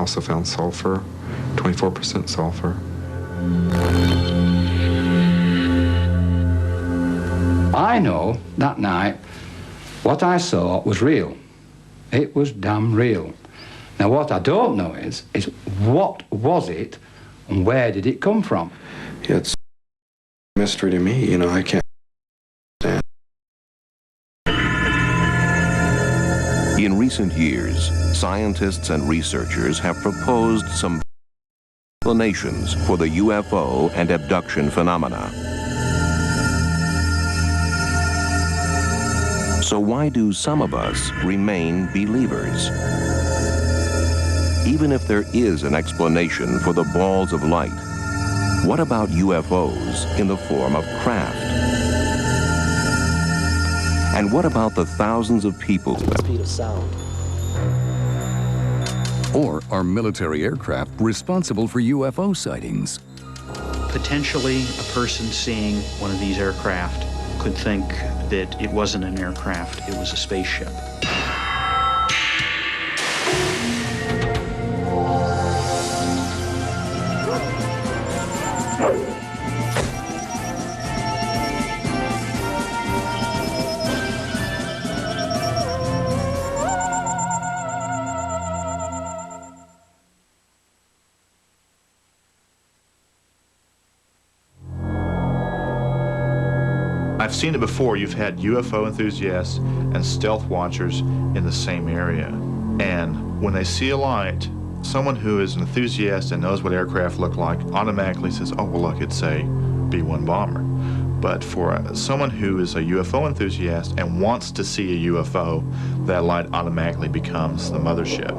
Also found sulfur, 24% sulfur. I know that night what I saw was real. It was damn real. Now what I don't know is what was it and where did it come from? Yeah, it's a mystery to me, you know, I can't understand. In recent years, scientists and researchers have proposed some explanations for the UFO and abduction phenomena. So why do some of us remain believers? Even if there is an explanation for the balls of light, what about UFOs in the form of craft? And what about the thousands of people? Speed of sound. Or are military aircraft responsible for UFO sightings? Potentially, a person seeing one of these aircraft could think that it wasn't an aircraft, it was a spaceship. I've seen it before. You've had UFO enthusiasts and stealth watchers in the same area. And when they see a light, someone who is an enthusiast and knows what aircraft look like automatically says, oh, well, look, it's a B-1 bomber. But for someone who is a UFO enthusiast and wants to see a UFO, that light automatically becomes the mothership.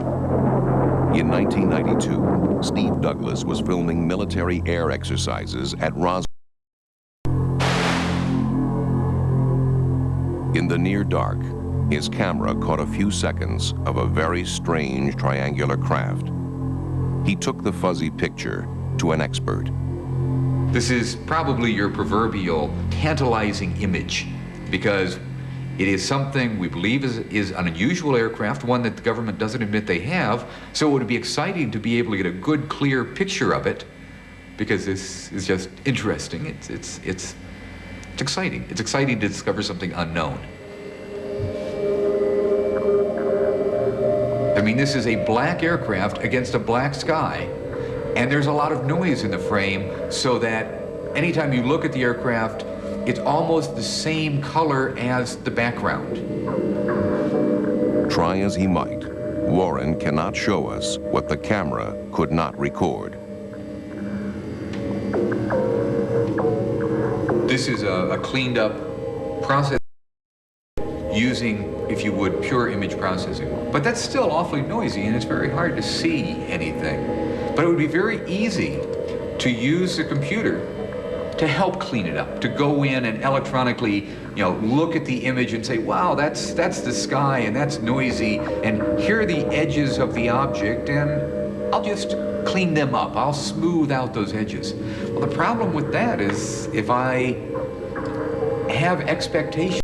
In 1992, Steve Douglas was filming military air exercises at Roswell. In the near dark, his camera caught a few seconds of a very strange triangular craft. He took the fuzzy picture to an expert. This is probably your proverbial tantalizing image because it is something we believe is an unusual aircraft, one that the government doesn't admit they have, so it would be exciting to be able to get a good, clear picture of it because this is just interesting. It's exciting. It's exciting to discover something unknown. I mean, this is a black aircraft against a black sky, and there's a lot of noise in the frame so that anytime you look at the aircraft, it's almost the same color as the background. Try as he might, Warren cannot show us what the camera could not record. This is a cleaned up process using, if you would, pure image processing. But that's still awfully noisy and it's very hard to see anything. But it would be very easy to use the computer to help clean it up, to go in and electronically, look at the image and say, wow, that's the sky and that's noisy and here are the edges of the object and I'll just clean them up. I'll smooth out those edges. Well, the problem with that is if I have expectations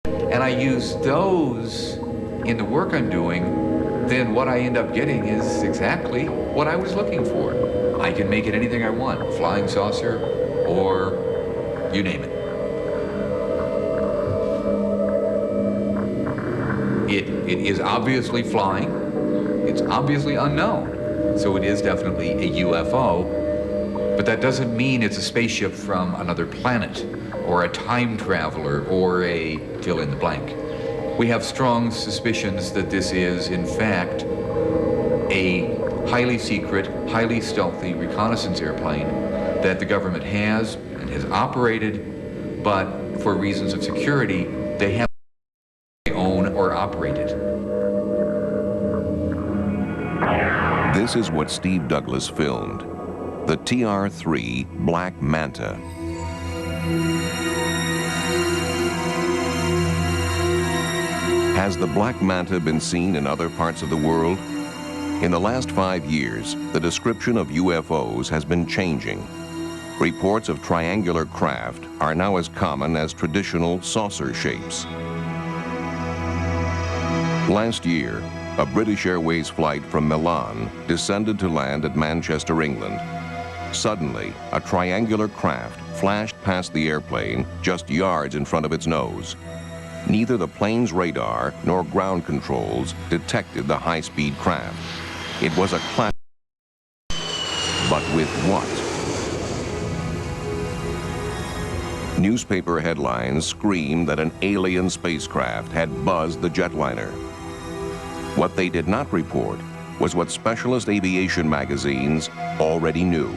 and I use those in the work I'm doing, then what I end up getting is exactly what I was looking for. I can make it anything I want, flying saucer or you name it. It is obviously flying. It's obviously unknown. So it is definitely a UFO, but that doesn't mean it's a spaceship from another planet or a time traveler or a fill in the blank. We have strong suspicions that this is, in fact, a highly secret, highly stealthy reconnaissance airplane that the government has and has operated, but for reasons of security, they have to own or operate it. This is what Steve Douglas filmed, the TR-3 Black Manta. Has the Black Manta been seen in other parts of the world? In the last 5 years, the description of UFOs has been changing. Reports of triangular craft are now as common as traditional saucer shapes. Last year, a British Airways flight from Milan descended to land at Manchester, England. Suddenly, a triangular craft flashed past the airplane just yards in front of its nose. Neither the plane's radar nor ground controls detected the high-speed craft. It was a clash, but with what? Newspaper headlines screamed that an alien spacecraft had buzzed the jetliner. What they did not report was what specialist aviation magazines already knew.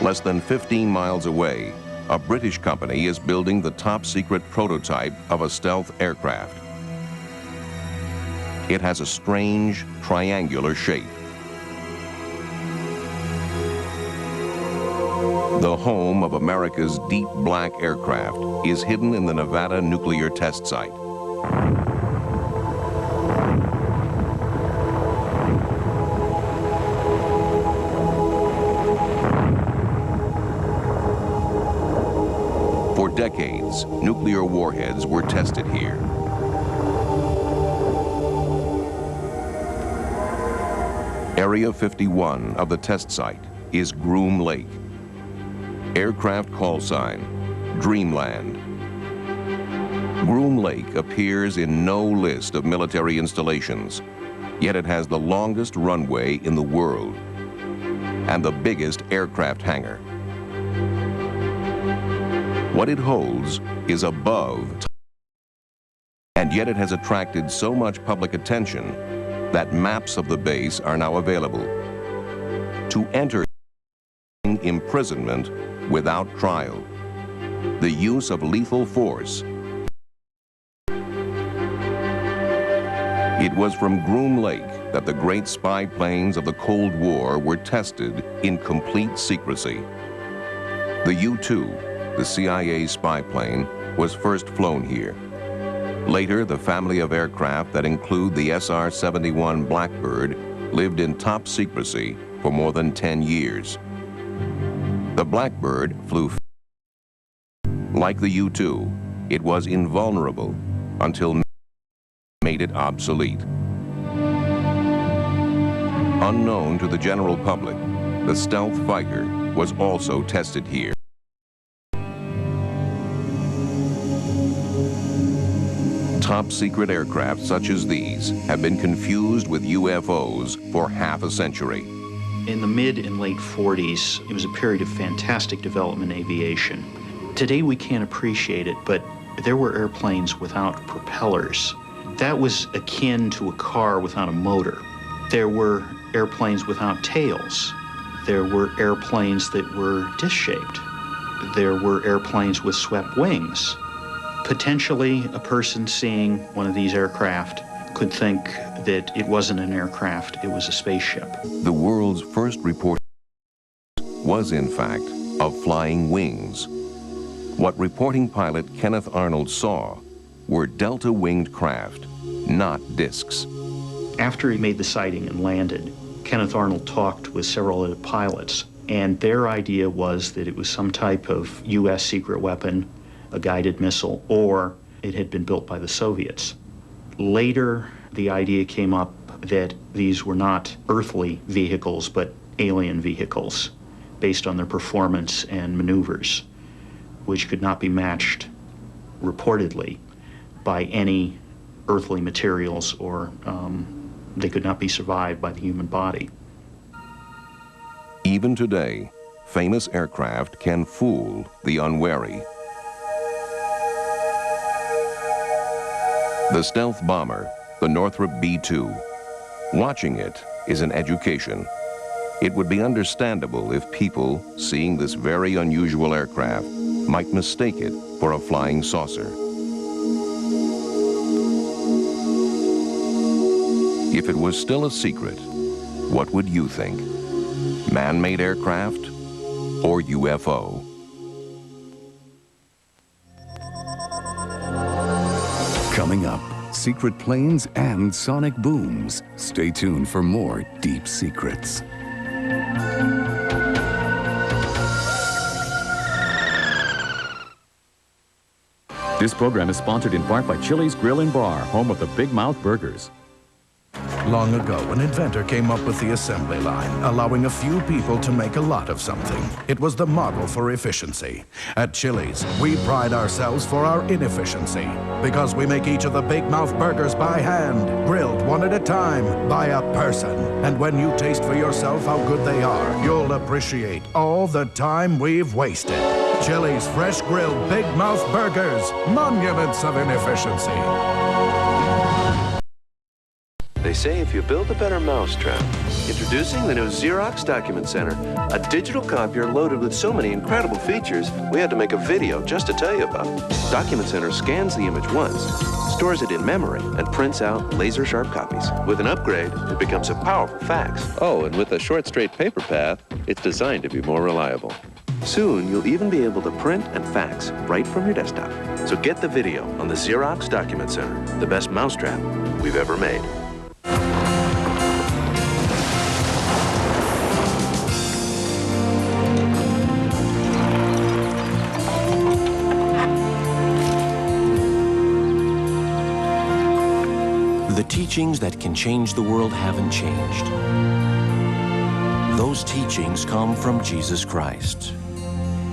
Less than 15 miles away, a British company is building the top-secret prototype of a stealth aircraft. It has a strange, triangular shape. The home of America's deep black aircraft is hidden in the Nevada nuclear test site. For decades, nuclear warheads were tested here. Area 51 of the test site is Groom Lake. Aircraft call sign, Dreamland. Groom Lake appears in no list of military installations, yet it has the longest runway in the world and the biggest aircraft hangar. What it holds is above, and yet it has attracted so much public attention that maps of the base are now available. To enter, imprisonment without trial, the use of lethal force. It was from Groom Lake that the great spy planes of the Cold War were tested in complete secrecy. The U-2, the CIA spy plane, was first flown here. Later, the family of aircraft that include the SR-71 Blackbird lived in top secrecy for more than 10 years. The Blackbird flew. Like the U-2, it was invulnerable until made it obsolete. Unknown to the general public, the stealth fighter was also tested here. Top secret aircraft such as these have been confused with UFOs for half a century. In the mid and late 40s, it was a period of fantastic development in aviation. Today we can't appreciate it, but there were airplanes without propellers. That was akin to a car without a motor. There were airplanes without tails. There were airplanes that were disc-shaped. There were airplanes with swept wings. Potentially, a person seeing one of these aircraft could think that it wasn't an aircraft, it was a spaceship. The world's first report was, in fact, of flying wings. What reporting pilot Kenneth Arnold saw were delta-winged craft, not discs. After he made the sighting and landed, Kenneth Arnold talked with several other pilots, and their idea was that it was some type of U.S. secret weapon, a guided missile, or it had been built by the Soviets. Later, the idea came up that these were not earthly vehicles, but alien vehicles, based on their performance and maneuvers, which could not be matched, reportedly, by any earthly materials, or they could not be survived by the human body. Even today, famous aircraft can fool the unwary. The stealth bomber, the Northrop B-2. Watching it is an education. It would be understandable if people, seeing this very unusual aircraft, might mistake it for a flying saucer. If it was still a secret, what would you think? Man-made aircraft or UFO? Coming up, secret planes and sonic booms. Stay tuned for more Deep Secrets. This program is sponsored in part by Chili's Grill and Bar, home of the Big Mouth Burgers. Long ago, an inventor came up with the assembly line, allowing a few people to make a lot of something. It was the model for efficiency. At Chili's, we pride ourselves for our inefficiency, because we make each of the Big Mouth burgers by hand, grilled one at a time, by a person. And when you taste for yourself how good they are, you'll appreciate all the time we've wasted. Chili's fresh grilled Big Mouth burgers, monuments of inefficiency. They say if you build a better mousetrap. Introducing the new Xerox Document Center, a digital copier loaded with so many incredible features, we had to make a video just to tell you about. Document Center scans the image once, stores it in memory, and prints out laser-sharp copies. With an upgrade, it becomes a powerful fax. Oh, and with a short, straight paper path, it's designed to be more reliable. Soon, you'll even be able to print and fax right from your desktop. So get the video on the Xerox Document Center, the best mousetrap we've ever made. The teachings that can change the world haven't changed. Those teachings come from Jesus Christ.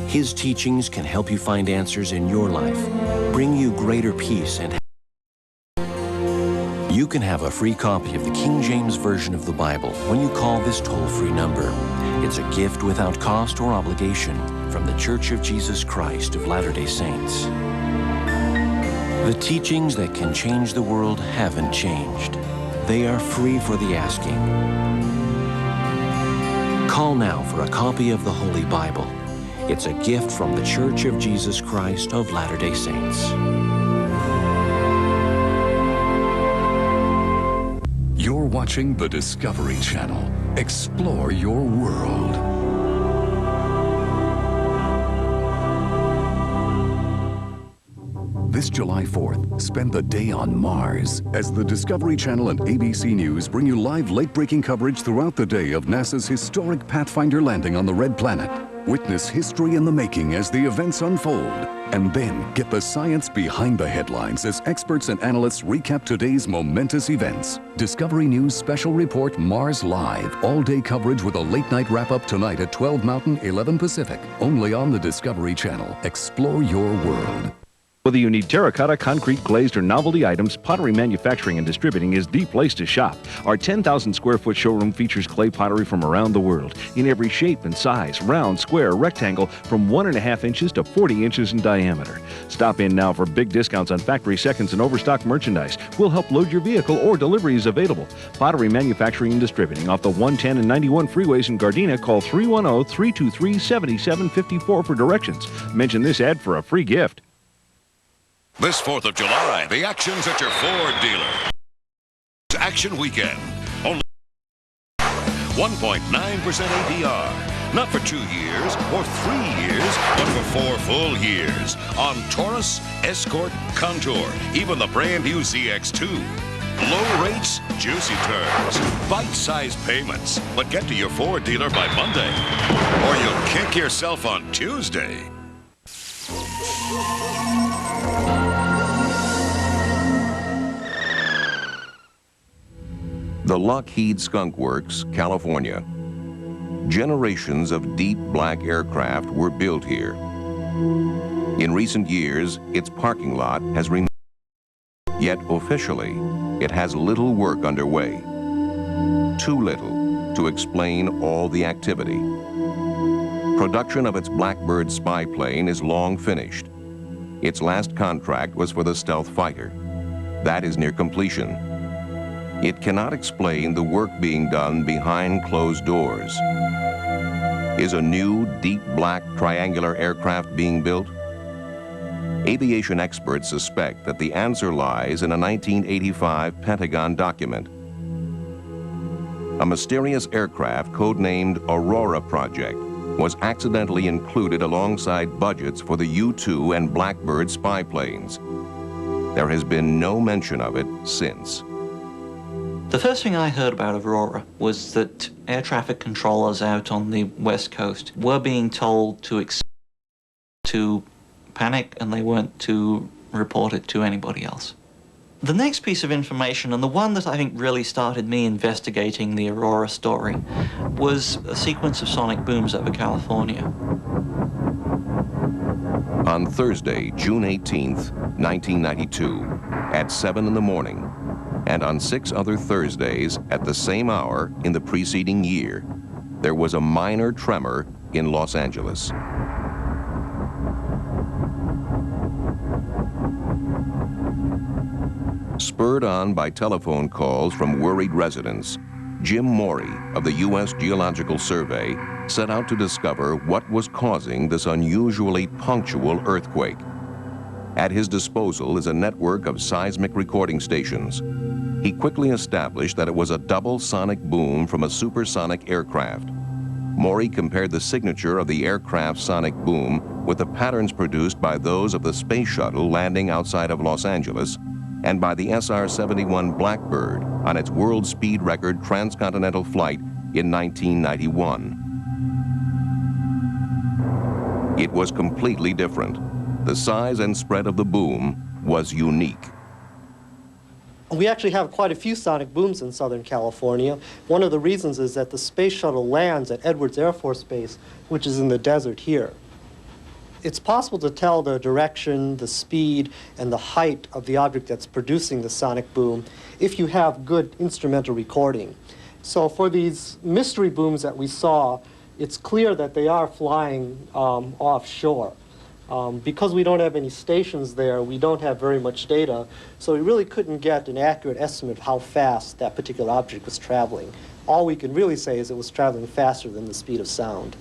His teachings can help you find answers in your life, bring you greater peace and happiness. You can have a free copy of the King James Version of the Bible when you call this toll-free number. It's a gift without cost or obligation from the Church of Jesus Christ of Latter-day Saints. The teachings that can change the world haven't changed. They are free for the asking. Call now for a copy of the Holy Bible. It's a gift from the Church of Jesus Christ of Latter-day Saints. You're watching the Discovery Channel. Explore your world. This July 4th, spend the day on Mars as the Discovery Channel and ABC News bring you live late-breaking coverage throughout the day of NASA's historic Pathfinder landing on the Red Planet. Witness history in the making as the events unfold. And then get the science behind the headlines as experts and analysts recap today's momentous events. Discovery News Special Report Mars Live. All-day coverage with a late-night wrap-up tonight at 12 Mountain, 11 Pacific. Only on the Discovery Channel. Explore your world. Whether you need terracotta, concrete, glazed, or novelty items, Pottery Manufacturing and Distributing is the place to shop. Our 10,000 square foot showroom features clay pottery from around the world in every shape and size, round, square, rectangle, from 1.5 inches to 40 inches in diameter. Stop in now for big discounts on factory seconds and overstock merchandise. We'll help load your vehicle or delivery is available. Pottery Manufacturing and Distributing off the 110 and 91 freeways in Gardena. Call 310-323-7754 for directions. Mention this ad for a free gift. This 4th of July, the action's at your Ford dealer. Action Weekend. Only 1.9% APR. Not for 2 years or 3 years, but for 4 full years. On Taurus, Escort, Contour, even the brand new ZX2. Low rates, juicy terms, bite-sized payments. But get to your Ford dealer by Monday, or you'll kick yourself on Tuesday. The Lockheed Skunk Works, California. Generations of deep black aircraft were built here. In recent years, its parking lot has remained. Yet officially, it has little work underway. Too little to explain all the activity. Production of its Blackbird spy plane is long finished. Its last contract was for the stealth fighter. That is near completion. It cannot explain the work being done behind closed doors. Is a new, deep black triangular aircraft being built? Aviation experts suspect that the answer lies in a 1985 Pentagon document. A mysterious aircraft codenamed Aurora Project was accidentally included alongside budgets for the U-2 and Blackbird spy planes. There has been no mention of it since. The first thing I heard about Aurora was that air traffic controllers out on the West Coast were being told to panic, and they weren't to report it to anybody else. The next piece of information, and the one that I think really started me investigating the Aurora story, was a sequence of sonic booms over California. On Thursday, June 18th, 1992, at 7 in the morning, and on 6 other Thursdays at the same hour in the preceding year, there was a minor tremor in Los Angeles. Spurred on by telephone calls from worried residents, Jim Morey of the U.S. Geological Survey set out to discover what was causing this unusually punctual earthquake. At his disposal is a network of seismic recording stations. He quickly established that it was a double sonic boom from a supersonic aircraft. Morey compared the signature of the aircraft's sonic boom with the patterns produced by those of the space shuttle landing outside of Los Angeles and by the SR-71 Blackbird on its world speed record transcontinental flight in 1991. It was completely different. The size and spread of the boom was unique. We actually have quite a few sonic booms in Southern California. One of the reasons is that the space shuttle lands at Edwards Air Force Base, which is in the desert here. It's possible to tell the direction, the speed, and the height of the object that's producing the sonic boom if you have good instrumental recording. So for these mystery booms that we saw, it's clear that they are flying offshore. Because we don't have any stations there, we don't have very much data, so we really couldn't get an accurate estimate of how fast that particular object was traveling. All we can really say is it was traveling faster than the speed of sound.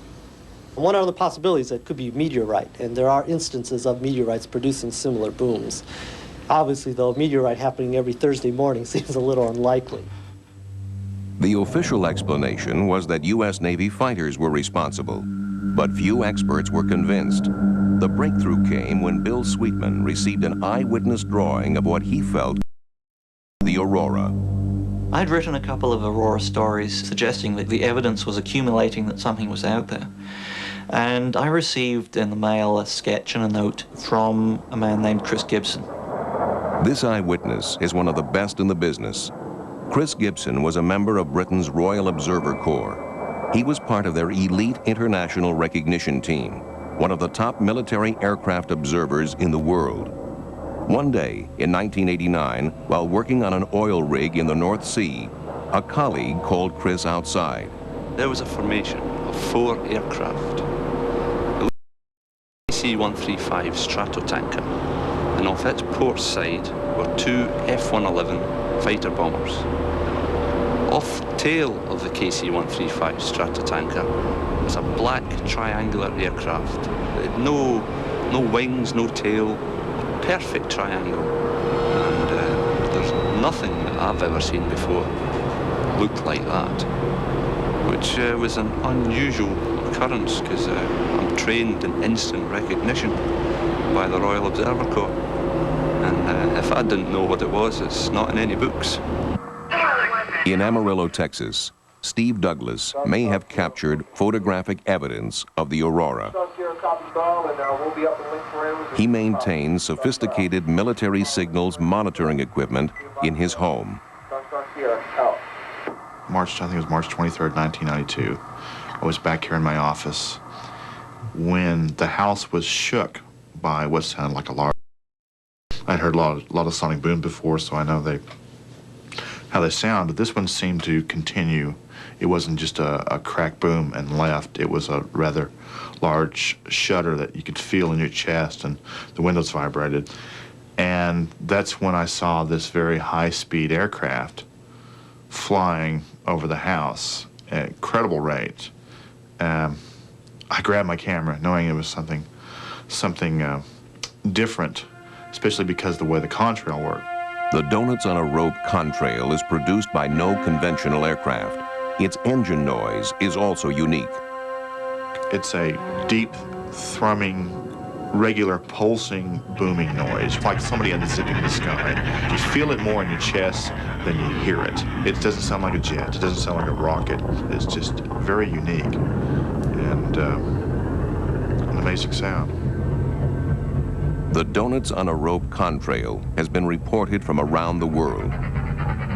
And one of the possibilities, it could be meteorite, and there are instances of meteorites producing similar booms. Obviously, though, meteorite happening every Thursday morning seems a little unlikely. The official explanation was that U.S. Navy fighters were responsible, but few experts were convinced. The breakthrough came when Bill Sweetman received an eyewitness drawing of what he felt the Aurora. I'd written a couple of Aurora stories suggesting that the evidence was accumulating that something was out there. And I received in the mail a sketch and a note from a man named Chris Gibson. This eyewitness is one of the best in the business. Chris Gibson was a member of Britain's Royal Observer Corps. He was part of their elite international recognition team, one of the top military aircraft observers in the world. One day in 1989, while working on an oil rig in the North Sea, a colleague called Chris outside. There was a formation of 4 aircraft. The KC-135 Stratotanker, and off its port side were 2 F-111 fighter bombers. Off the tail of the KC-135 Stratotanker was a black triangular aircraft. It had no wings, no tail, a perfect triangle. And there's nothing that I've ever seen before looked like that, which was an unusual occurrence because I'm trained in instant recognition by the Royal Observer Corps. And if I didn't know what it was, it's not in any books. In Amarillo, Texas, Steve Douglas may have captured photographic evidence of the Aurora. He maintains sophisticated military signals monitoring equipment in his home. I think it was March 23rd, 1992. I was back here in my office when the house was shook by what sounded like a large... I'd heard a lot of sonic boom before, so I know how they sound, but this one seemed to continue. It wasn't just a crack boom and left. It was a rather large shudder that you could feel in your chest, and the windows vibrated. And that's when I saw this very high-speed aircraft flying over the house at incredible rate. I grabbed my camera, knowing it was something different, especially because of the way the contrail worked. The Donuts on a Rope contrail is produced by no conventional aircraft. Its engine noise is also unique. It's a deep, thrumming, regular pulsing, booming noise, like somebody unzipping the sky. You feel it more in your chest than you hear it. It doesn't sound like a jet. It doesn't sound like a rocket. It's just very unique and an amazing sound. The Donuts on a Rope contrail has been reported from around the world.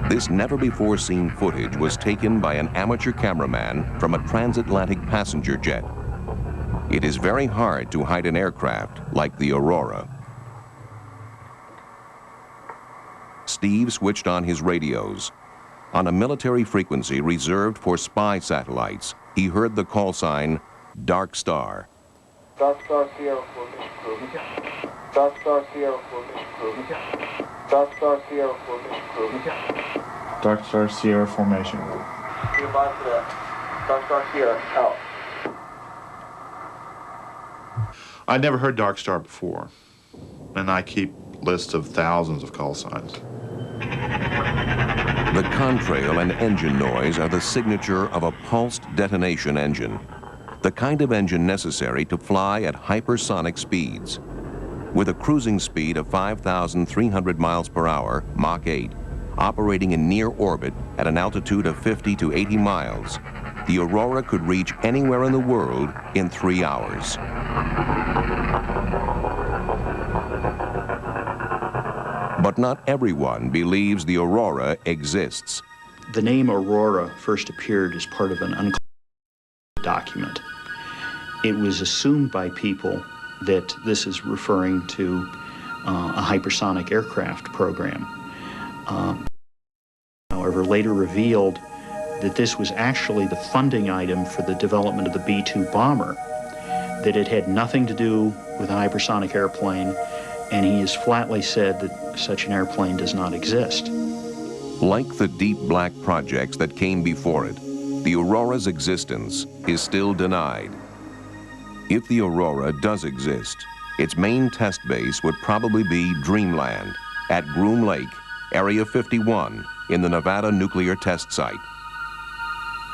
This never-before-seen footage was taken by an amateur cameraman from a transatlantic passenger jet. It is very hard to hide an aircraft like the Aurora. Steve switched on his radios. On a military frequency reserved for spy satellites, he heard the call sign, Dark Star. Dark Star Sierra formation crew. Dark Star Sierra formation crew. Dark Star Sierra formation crew. Dark Star Sierra formation. Be advised for that. Dark Star Sierra, out. I'd never heard Dark Star before, and I keep lists of thousands of call signs. The contrail and engine noise are the signature of a pulsed detonation engine, the kind of engine necessary to fly at hypersonic speeds. With a cruising speed of 5,300 miles per hour, Mach 8, operating in near orbit at an altitude of 50 to 80 miles, the Aurora could reach anywhere in the world in 3 hours. But not everyone believes the Aurora exists. The name Aurora first appeared as part of an unclassified document. It was assumed by people that this is referring to a hypersonic aircraft program. However, later revealed that this was actually the funding item for the development of the B-2 bomber, that it had nothing to do with a hypersonic airplane, and he has flatly said that such an airplane does not exist. Like the deep black projects that came before it, the Aurora's existence is still denied. If the Aurora does exist, its main test base would probably be Dreamland at Groom Lake, Area 51, in the Nevada nuclear test site.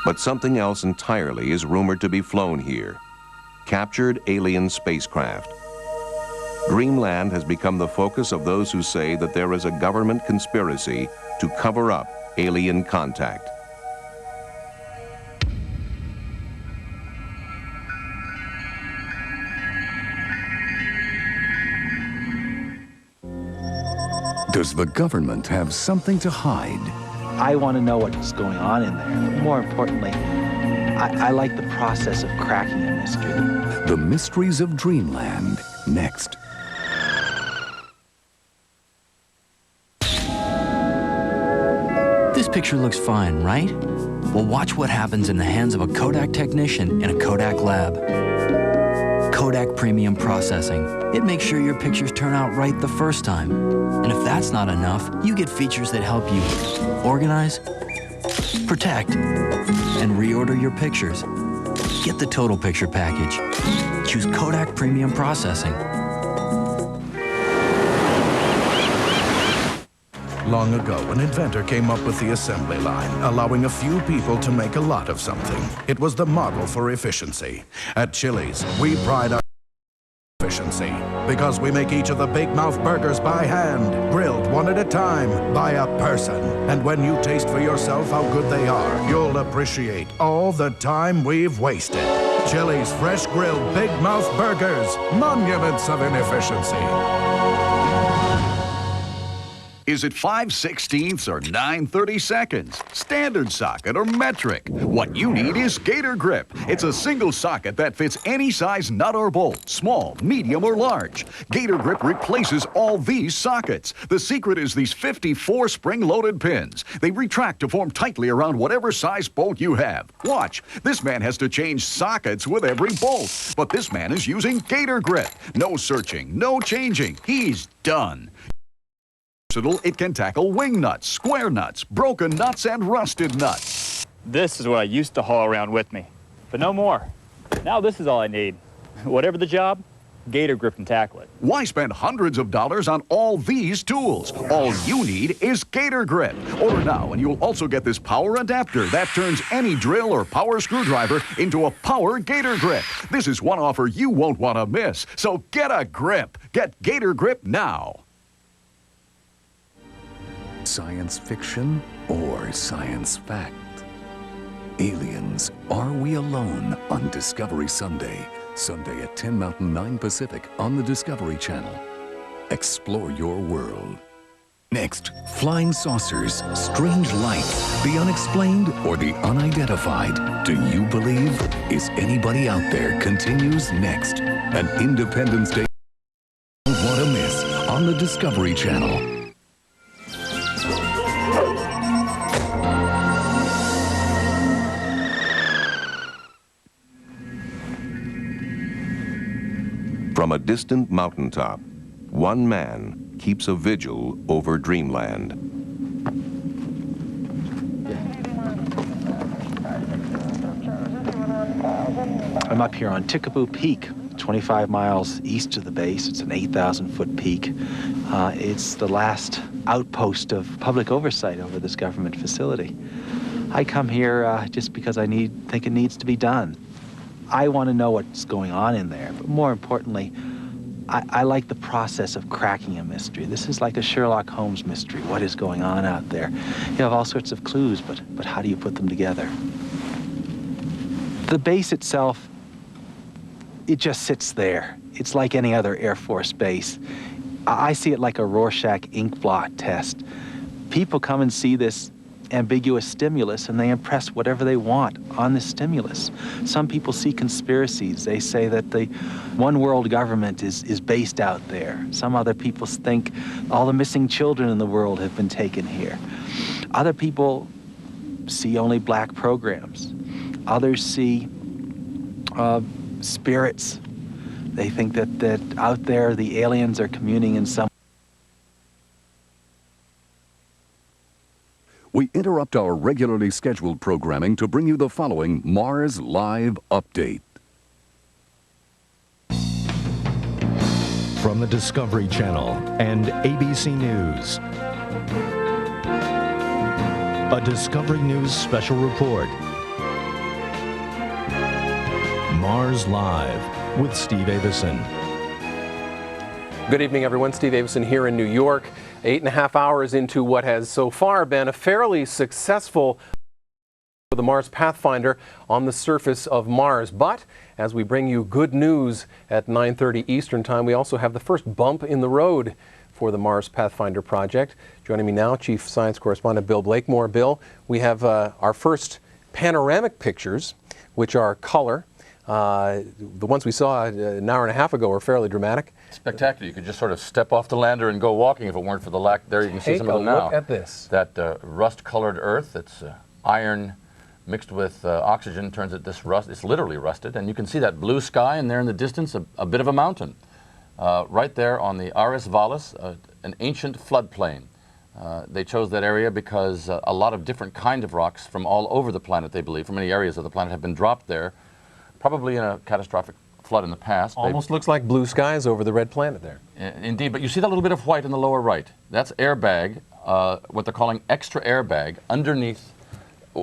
But something else entirely is rumored to be flown here: captured alien spacecraft. Dreamland has become the focus of those who say that there is a government conspiracy to cover up alien contact. Does the government have something to hide? I want to know what's going on in there. More importantly, I like the process of cracking a mystery. The Mysteries of Dreamland, next. This picture looks fine, right? Well, watch what happens in the hands of a Kodak technician in a Kodak lab. Kodak Premium Processing. It makes sure your pictures turn out right the first time. And if that's not enough, you get features that help you organize, protect, and reorder your pictures. Get the total picture package. Choose Kodak Premium Processing. Long ago, an inventor came up with the assembly line, allowing a few people to make a lot of something. It was the model for efficiency. At Chili's, we pride our efficiency because we make each of the Big Mouth burgers by hand, grilled one at a time by a person. And when you taste for yourself how good they are, you'll appreciate all the time we've wasted. Chili's fresh grilled Big Mouth burgers, monuments of inefficiency. Is it 5/16 or 9/30 seconds? Standard socket or metric? What you need is Gator Grip. It's a single socket that fits any size nut or bolt, small, medium, or large. Gator Grip replaces all these sockets. The secret is these 54 spring-loaded pins. They retract to form tightly around whatever size bolt you have. Watch, this man has to change sockets with every bolt. But this man is using Gator Grip. No searching, no changing. He's done. It can tackle wing nuts, square nuts, broken nuts, and rusted nuts. This is what I used to haul around with me, but no more. Now this is all I need. Whatever the job, Gator Grip can tackle it. Why spend hundreds of dollars on all these tools? All you need is Gator Grip. Order now and you'll also get this power adapter that turns any drill or power screwdriver into a power Gator Grip. This is one offer you won't want to miss, so get a grip. Get Gator Grip now. Science fiction or science fact? Aliens, Are We Alone? On Discovery Sunday. Sunday at 10 Mountain, 9 Pacific on the Discovery Channel. Explore your world. Next, flying saucers, strange lights, the unexplained or the unidentified. Do you believe? Is Anybody Out There continues next. An Independence Day you don't want to miss on the Discovery Channel. From a distant mountaintop, one man keeps a vigil over dreamland. I'm up here on Tickaboo Peak, 25 miles east of the base. It's an 8,000-foot peak. It's the last outpost of public oversight over this government facility. I come here just because I think it needs to be done. I want to know what's going on in there, but more importantly, I like the process of cracking a mystery. This is like a Sherlock Holmes mystery. What is going on out there? You have all sorts of clues, but how do you put them together? The base itself, it just sits there. It's like any other Air Force base. I see it like a Rorschach ink blot test. People come and see this ambiguous stimulus and they impress whatever they want on the stimulus. Some people see conspiracies. They say that the one world government is based out there. Some other people think all the missing children in the world have been taken here. Other people see only black programs. Others see spirits. They think that out there the aliens are communing in some. We interrupt our regularly scheduled programming to bring you the following Mars Live update. From the Discovery Channel and ABC News, a Discovery News special report. Mars Live with Steve Avison. Good evening, everyone. Steve Avison here in New York, 8.5 hours into what has so far been a fairly successful for the Mars Pathfinder on the surface of Mars. But as we bring you good news at 9:30 Eastern Time, we also have the first bump in the road for the Mars Pathfinder project. Joining me now, Chief Science Correspondent Bill Blakemore. Bill, we have our first panoramic pictures, which are color. The ones we saw an hour and a half ago were fairly dramatic. Spectacular. You could just sort of step off the lander and go walking if it weren't for the lack. There you can see some of them now. Look at this. That rust-colored earth, it's iron mixed with oxygen turns it this rust. It's literally rusted. And you can see that blue sky, and there in the distance, a bit of a mountain. Right there on the Ares Vallis, an ancient floodplain. They chose that area because a lot of different kinds of rocks from all over the planet, they believe, from many areas of the planet, have been dropped there, probably in a catastrophic flood in the past. Almost looks like blue skies over the red planet there. Indeed, but you see that little bit of white in the lower right. That's airbag, what they're calling extra airbag, underneath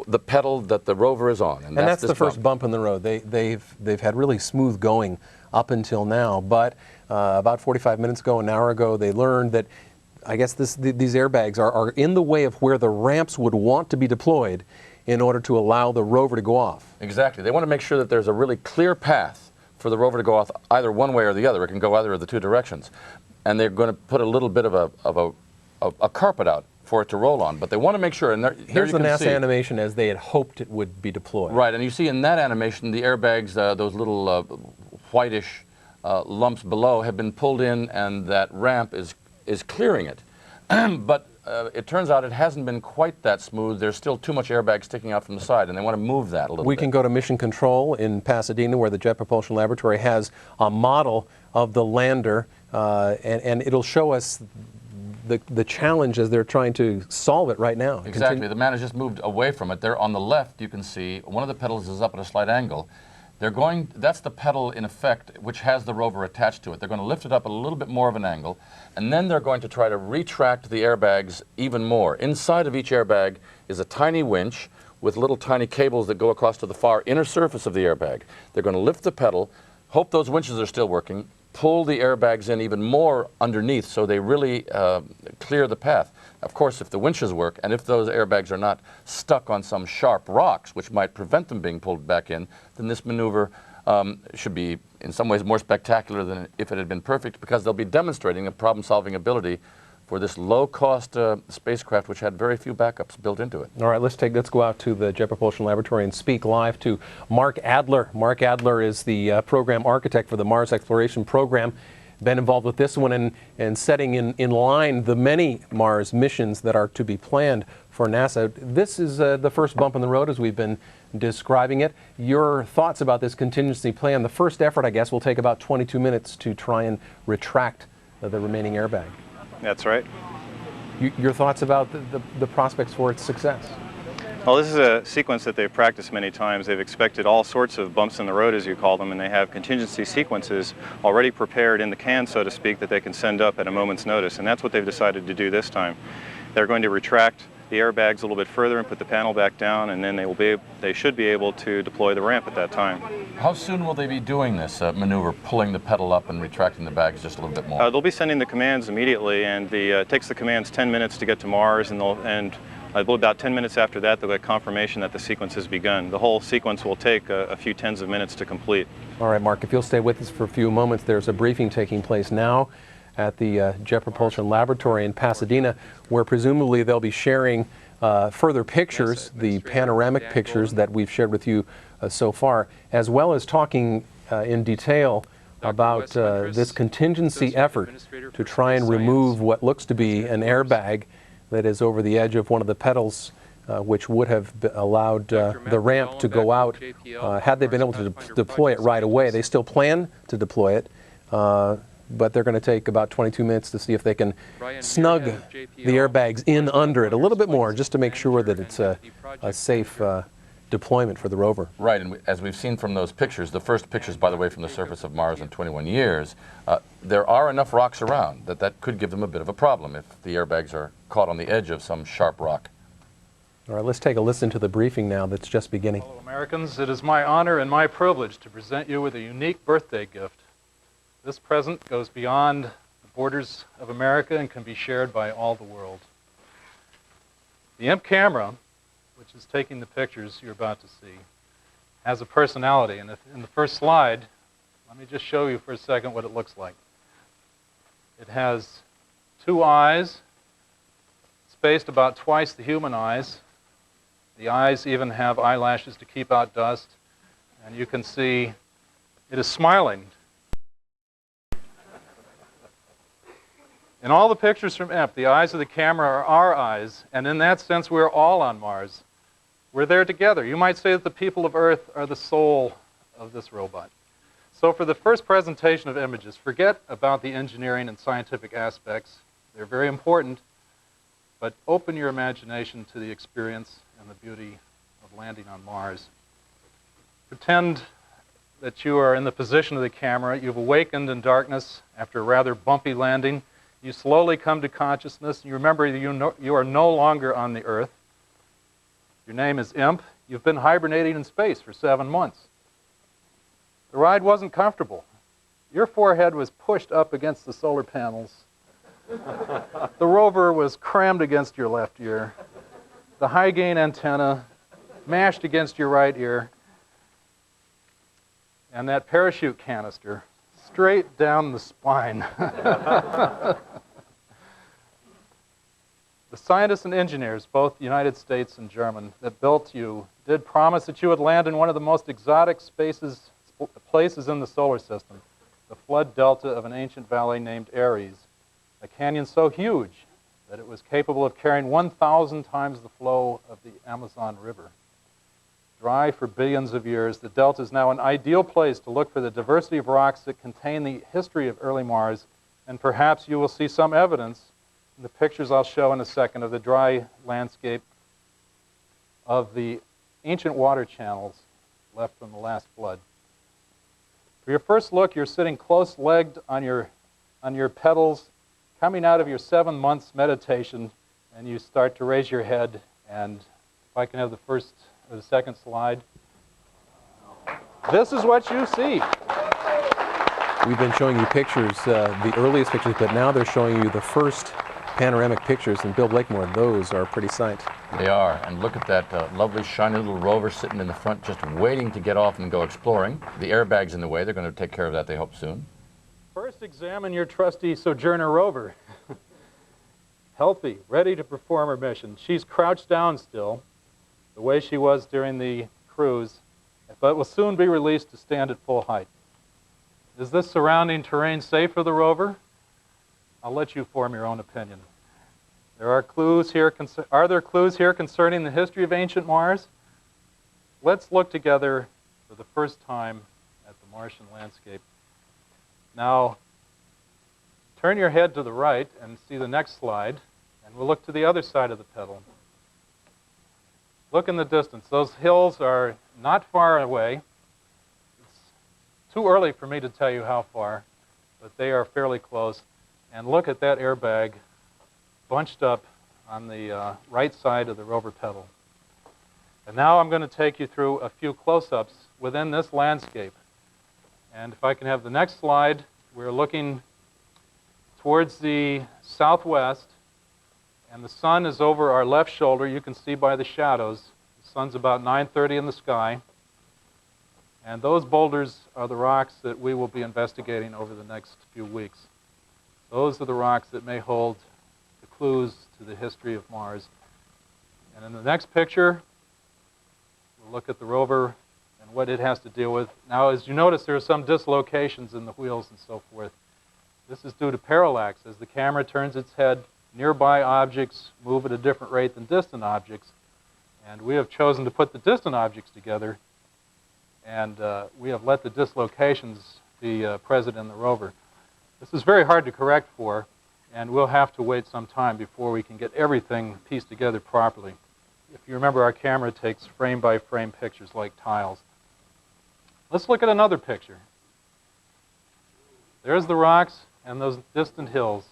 the pedal that the rover is on. And that's the first bump in the road. They've had really smooth going up until now, but about 45 minutes ago, an hour ago, they learned that I guess these airbags are in the way of where the ramps would want to be deployed in order to allow the rover to go off. Exactly. They want to make sure that there's a really clear path for the rover to go off either one way or the other. It can go either of the two directions. And they're going to put a little bit of a carpet out for it to roll on. But they want to make sure. And here's the NASA animation as they had hoped it would be deployed. Right. And you see in that animation the airbags, those little whitish lumps below have been pulled in, and that ramp is clearing it. But it turns out it hasn't been quite that smooth. There's still too much airbag sticking out from the side, and they want to move that a little bit. We can go to Mission Control in Pasadena, where the Jet Propulsion Laboratory has a model of the lander, and it'll show us the challenge as they're trying to solve it right now. Exactly. The man has just moved away from it. There on the left, you can see one of the pedals is up at a slight angle. That's the pedal, in effect, which has the rover attached to it. They're going to lift it up a little bit more of an angle, and then they're going to try to retract the airbags even more. Inside of each airbag is a tiny winch with little tiny cables that go across to the far inner surface of the airbag. They're going to lift the pedal, hope those winches are still working, pull the airbags in even more underneath so they really clear the path. Of course, if the winches work and if those airbags are not stuck on some sharp rocks, which might prevent them being pulled back in, then this maneuver should be in some ways more spectacular than if it had been perfect, because they'll be demonstrating a problem-solving ability for this low-cost spacecraft, which had very few backups built into it. All right, let's go out to the Jet Propulsion Laboratory and speak live to Mark Adler. Mark Adler is the program architect for the Mars Exploration Program. Been involved with this one and setting in line the many Mars missions that are to be planned for NASA. This is the first bump in the road as we've been describing it. Your thoughts about this contingency plan? The first effort, I guess, will take about 22 minutes to try and retract the remaining airbag. That's right. Your thoughts about the prospects for its success? Well, this is a sequence that they've practiced many times. They've expected all sorts of bumps in the road, as you call them, and they have contingency sequences already prepared in the can, so to speak, that they can send up at a moment's notice. And that's what they've decided to do this time. They're going to retract the airbags a little bit further and put the panel back down, and then they should be able to deploy the ramp at that time. How soon will they be doing this maneuver, pulling the pedal up and retracting the bags just a little bit more? They'll be sending the commands immediately, and it takes the commands 10 minutes to get to Mars, and about 10 minutes after that, they'll get confirmation that the sequence has begun. The whole sequence will take a few tens of minutes to complete. All right, Mark, if you'll stay with us for a few moments, there's a briefing taking place now at the Jet Propulsion Laboratory in Pasadena, where presumably they'll be sharing further pictures, the panoramic pictures that we've shared with you so far, as well as talking in detail about this contingency effort to try and remove what looks to be an airbag that is over the edge of one of the pedals, which would have allowed the ramp to go out had they been able to deploy it right away. They still plan to deploy it, but they're going to take about 22 minutes to see if they can snug the airbags in under it a little bit more, just to make sure that it's a safe deployment for the rover. Right, and as we've seen from those pictures, the first pictures, by the way, from the surface of Mars in 21 years, there are enough rocks around that could give them a bit of a problem if the airbags are caught on the edge of some sharp rock. All right, let's take a listen to the briefing now that's just beginning. Hello, Americans. It is my honor and my privilege to present you with a unique birthday gift. This present goes beyond the borders of America and can be shared by all the world. The IMP camera, which is taking the pictures you're about to see, has a personality. And in the first slide, let me just show you for a second what it looks like. It has two eyes, spaced about twice the human eyes. The eyes even have eyelashes to keep out dust. And you can see it is smiling. In all the pictures from IMP, the eyes of the camera are our eyes, and in that sense, we're all on Mars. We're there together. You might say that the people of Earth are the soul of this robot. So for the first presentation of images, forget about the engineering and scientific aspects. They're very important, but open your imagination to the experience and the beauty of landing on Mars. Pretend that you are in the position of the camera. You've awakened in darkness after a rather bumpy landing. You slowly come to consciousness. You remember you are no longer on the Earth. Your name is Imp. You've been hibernating in space for 7 months. The ride wasn't comfortable. Your forehead was pushed up against the solar panels. The rover was crammed against your left ear. The high-gain antenna mashed against your right ear. And that parachute canister straight down the spine. The scientists and engineers, both United States and German, that built you did promise that you would land in one of the most exotic places in the solar system, the flood delta of an ancient valley named Ares, a canyon so huge that it was capable of carrying 1,000 times the flow of the Amazon River. Dry for billions of years, the delta is now an ideal place to look for the diversity of rocks that contain the history of early Mars, and perhaps you will see some evidence in the pictures I'll show in a second of the dry landscape of the ancient water channels left from the last flood. For your first look, you're sitting close-legged on your pedals, coming out of your 7 months meditation, and you start to raise your head. And if I can have the second slide. This is what you see. We've been showing you pictures, the earliest pictures, but now they're showing you the first panoramic pictures, and Bill Blakemore, those are a pretty sight. They are, and look at that lovely shiny little rover sitting in the front just waiting to get off and go exploring. The airbag's in the way. They're going to take care of that, they hope, soon. First, examine your trusty Sojourner rover. Healthy, ready to perform her mission. She's crouched down still, the way she was during the cruise, but will soon be released to stand at full height. Is this surrounding terrain safe for the rover? I'll let you form your own opinion. Are there clues here concerning the history of ancient Mars? Let's look together for the first time at the Martian landscape. Now, turn your head to the right and see the next slide, and we'll look to the other side of the petal. Look in the distance. Those hills are not far away. It's too early for me to tell you how far, but they are fairly close. And look at that airbag bunched up on the right side of the rover petal. And now I'm going to take you through a few close-ups within this landscape. And if I can have the next slide, we're looking towards the southwest, and the sun is over our left shoulder. You can see by the shadows. The sun's about 9:30 in the sky. And those boulders are the rocks that we will be investigating over the next few weeks. Those are the rocks that may hold the clues to the history of Mars. And in the next picture, we'll look at the rover and what it has to deal with. Now, as you notice, there are some dislocations in the wheels and so forth. This is due to parallax. As the camera turns its head, nearby objects move at a different rate than distant objects. And we have chosen to put the distant objects together, and we have let the dislocations be present in the rover. This is very hard to correct for, and we'll have to wait some time before we can get everything pieced together properly. If you remember, our camera takes frame-by-frame pictures like tiles. Let's look at another picture. There's the rocks and those distant hills.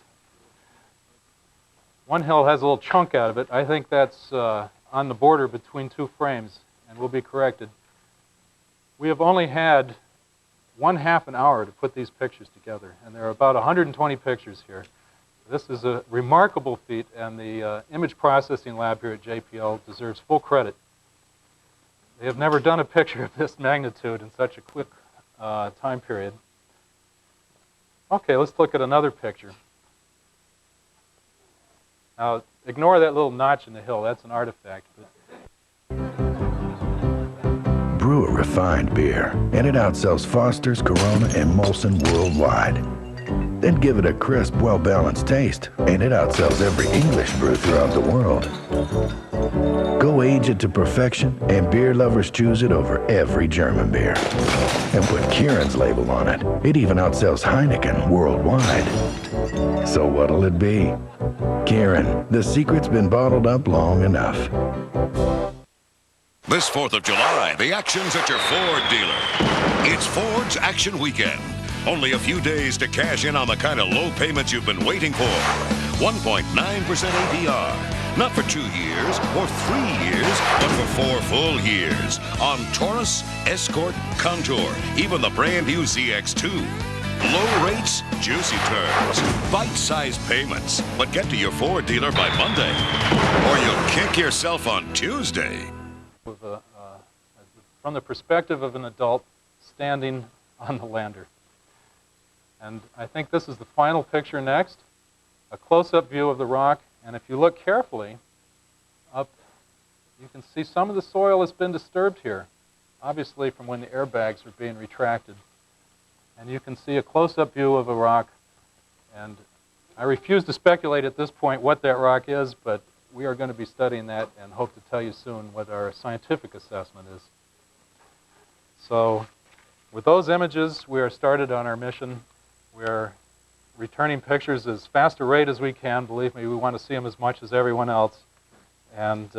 One hill has a little chunk out of it. I think that's on the border between two frames, and will be corrected. We have only had 1/2 an hour to put these pictures together, and there are about 120 pictures here. This is a remarkable feat, and the image processing lab here at JPL deserves full credit. They have never done a picture of this magnitude in such a quick time period. Okay, let's look at another picture. Now, ignore that little notch in the hill. That's an artifact. Brew a refined beer, and it outsells Foster's, Corona, and Molson worldwide. Then give it a crisp, well-balanced taste, and it outsells every English brew throughout the world. Go age it to perfection, and beer lovers choose it over every German beer. And put Kieran's label on it. It even outsells Heineken worldwide. So what'll it be? Kieran, the secret's been bottled up long enough. This 4th of July, the action's at your Ford dealer. It's Ford's Action Weekend. Only a few days to cash in on the kind of low payments you've been waiting for. 1.9% APR. Not for 2 years or 3 years, but for 4 full years. On Taurus, Escort, Contour, even the brand new ZX2. Low rates, juicy terms, bite-sized payments. But get to your Ford dealer by Monday, or you'll kick yourself on Tuesday. From the perspective of an adult standing on the lander. And I think this is the final picture next, a close-up view of the rock. And if you look carefully up, you can see some of the soil has been disturbed here, obviously from when the airbags are being retracted. And you can see a close-up view of a rock. And I refuse to speculate at this point what that rock is, but we are going to be studying that and hope to tell you soon what our scientific assessment is. So with those images, we are started on our mission. We are returning pictures as fast a rate as we can. Believe me, we want to see them as much as everyone else. And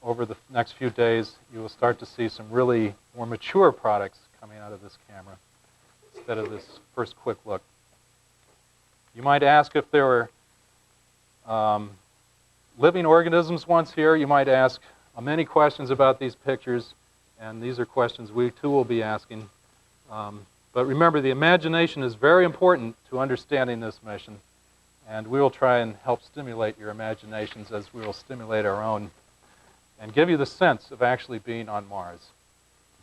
over the next few days, you will start to see some really more mature products coming out of this camera instead of this first quick look. You might ask if there were living organisms once here. You might ask many questions about these pictures, and these are questions we too will be asking. But remember, the imagination is very important to understanding this mission. And we will try and help stimulate your imaginations as we will stimulate our own and give you the sense of actually being on Mars.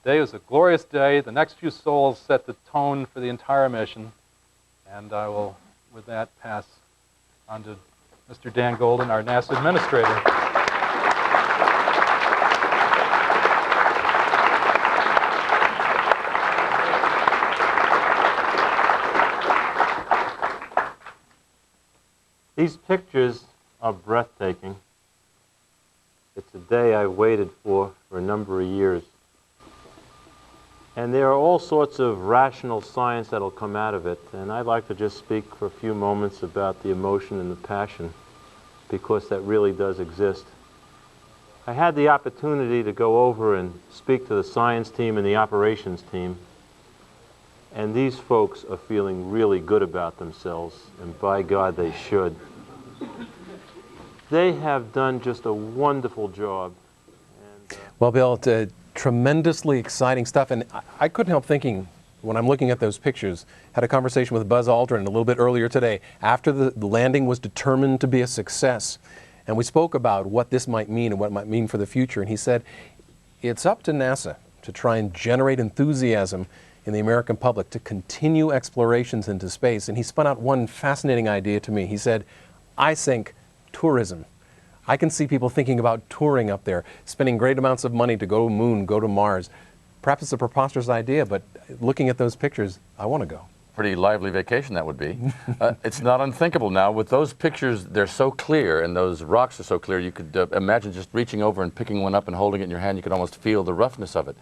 Today was a glorious day. The next few sols set the tone for the entire mission. And I will, with that, pass on to Mr. Dan Golden, our NASA administrator. These pictures are breathtaking. It's a day I waited for a number of years. And there are all sorts of rational science that'll come out of it. And I'd like to just speak for a few moments about the emotion and the passion, because that really does exist. I had the opportunity to go over and speak to the science team and the operations team. And these folks are feeling really good about themselves, and by God, they should. They have done just a wonderful job. And, Well, Bill, it's tremendously exciting stuff, and I couldn't help thinking, when I'm looking at those pictures, had a conversation with Buzz Aldrin a little bit earlier today, after the landing was determined to be a success, and we spoke about what this might mean and what it might mean for the future, and he said, it's up to NASA to try and generate enthusiasm in the American public to continue explorations into space. And he spun out one fascinating idea to me. He said, I think tourism. I can see people thinking about touring up there, spending great amounts of money to go to the moon, go to Mars. Perhaps it's a preposterous idea, but looking at those pictures, I want to go. Pretty lively vacation that would be. It's not unthinkable now. With those pictures, they're so clear, and those rocks are so clear, you could imagine just reaching over and picking one up and holding it in your hand. You could almost feel the roughness of it.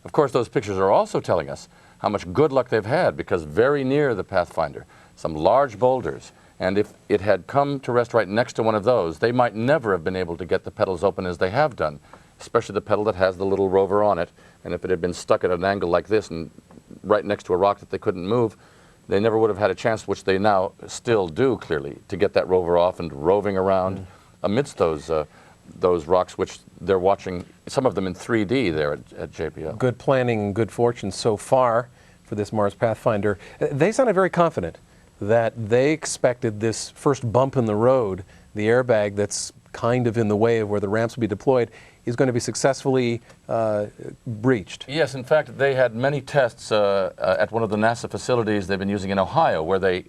Of course, those pictures are also telling us how much good luck they've had, because very near the Pathfinder, some large boulders, and if it had come to rest right next to one of those, they might never have been able to get the petals open as they have done, especially the petal that has the little rover on it. And if it had been stuck at an angle like this and right next to a rock that they couldn't move, they never would have had a chance, which they now still do clearly, to get that rover off and roving around amidst those rocks, which they're watching, some of them in 3D there at JPL. Good planning and good fortune so far for this Mars Pathfinder. They sounded very confident that they expected this first bump in the road, the airbag that's kind of in the way of where the ramps will be deployed, is going to be successfully breached. Yes, in fact, they had many tests at one of the NASA facilities they've been using in Ohio, where they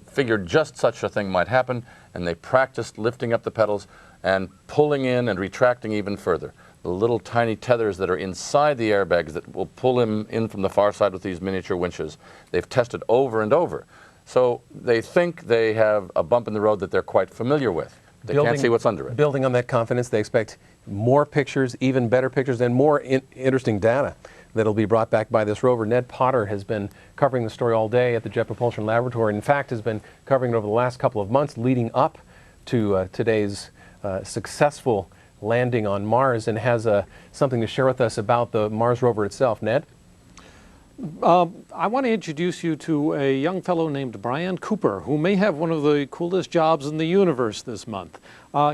figured just such a thing might happen, and they practiced lifting up the pedals and pulling in and retracting even further. The little tiny tethers that are inside the airbags that will pull him in from the far side with these miniature winches, they've tested over and over. So they think they have a bump in the road that they're quite familiar with. They can't see what's under it. Building on that confidence, they expect more pictures, even better pictures, and more interesting data that'll be brought back by this rover. Ned Potter has been covering the story all day at the Jet Propulsion Laboratory. In fact, has been covering it over the last couple of months leading up to today's successful landing on Mars, and has something to share with us about the Mars rover itself. Ned? I want to introduce you to a young fellow named Brian Cooper, who may have one of the coolest jobs in the universe this month.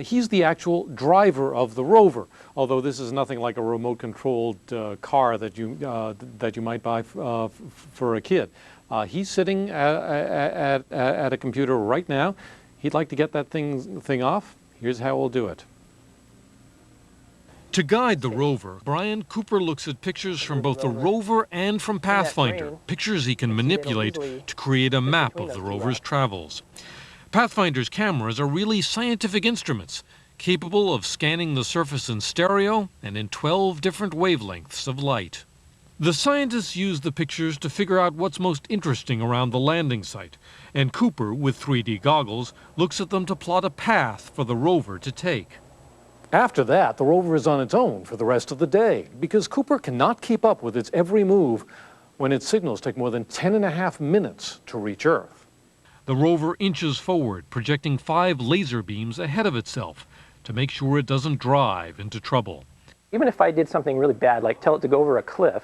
He's the actual driver of the rover, although this is nothing like a remote-controlled car that you might buy for a kid. He's sitting at a computer right now. He'd like to get that thing off. Here's how we'll do it. To guide the rover, Brian Cooper looks at pictures from both the rover and from Pathfinder, pictures he can manipulate to create a map of the rover's travels. Pathfinder's cameras are really scientific instruments, capable of scanning the surface in stereo and in 12 different wavelengths of light. The scientists use the pictures to figure out what's most interesting around the landing site, and Cooper, with 3D goggles, looks at them to plot a path for the rover to take. After that, the rover is on its own for the rest of the day, because Cooper cannot keep up with its every move when its signals take more than 10.5 minutes to reach Earth. The rover inches forward, projecting 5 laser beams ahead of itself to make sure it doesn't drive into trouble. Even if I did something really bad, like tell it to go over a cliff,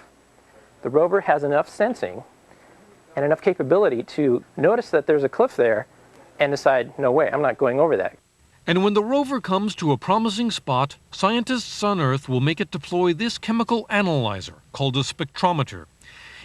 the rover has enough sensing and enough capability to notice that there's a cliff there and decide, no way, I'm not going over that. And when the rover comes to a promising spot, scientists on Earth will make it deploy this chemical analyzer called a spectrometer.